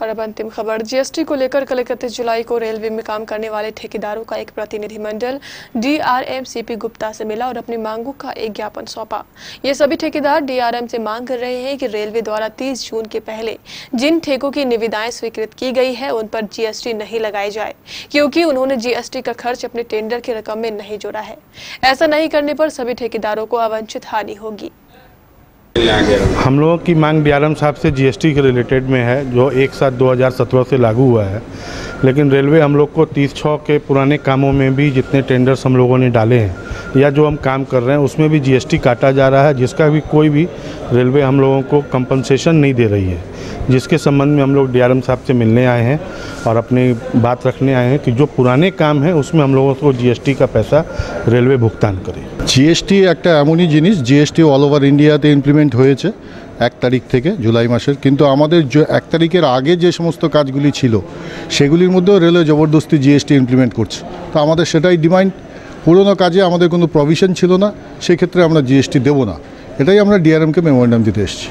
और अब अंतिम खबर, जीएसटी को लेकर कल 31 जुलाई को रेलवे में काम करने वाले ठेकेदारों का एक प्रतिनिधिमंडल डीआरएम सीपी गुप्ता से मिला और अपनी मांगों का एक ज्ञापन सौंपा। ये सभी ठेकेदार डीआरएम से मांग कर रहे हैं कि रेलवे द्वारा 30 जून के पहले जिन ठेकों की निविदाएं स्वीकृत की गई है उन पर जीएसटी नहीं लगाई जाए, क्योंकि उन्होंने जीएसटी का खर्च अपने टेंडर की रकम में नहीं जोड़ा है। ऐसा नहीं करने पर सभी ठेकेदारों को अवांछित हानि होगी। हम लोगों की मांग डीआरएम साहब से जीएसटी के रिलेटेड में है, जो 1/7/2017 से लागू हुआ है। लेकिन रेलवे हम लोग को 30/6 के पुराने कामों में भी जितने टेंडर्स हम लोगों ने डाले हैं या जो हम काम कर रहे हैं उसमें भी जीएसटी काटा जा रहा है, जिसका भी कोई भी रेलवे हम लोगों को कंपनसेशन नहीं दे रही है। जिसके संबंध में हम लोग डीआरएम साहब से मिलने आए हैं और अपनी बात रखने आए हैं कि जो पुराने काम हैं उसमें हम लोगों को जीएसटी का पैसा रेलवे भुगतान करे। जीएसटी একটা এমনই জিনিস, জিএসটি অল ওভার ইন্ডিয়াতে ইমপ্লিমেন্ট হয়েছে 1 তারিখ থেকে জুলাই মাসের, কিন্তু আমাদের 1 তারিখের আগে যে সমস্ত কাজগুলি ছিল সেগুলির মধ্যেও রেলওয়ে জবরদস্তি জিএসটি ইমপ্লিমেন্ট করছে। তো আমাদের সেটাই ডিমান্ড, পুরনো কাজে আমাদের কোনো প্রভিশন ছিল না, সেই ক্ষেত্রে আমরা জিএসটি দেব না, এটাই আমরা ডিআরএমকে মেমোরেন্ডাম দিতে এসেছি।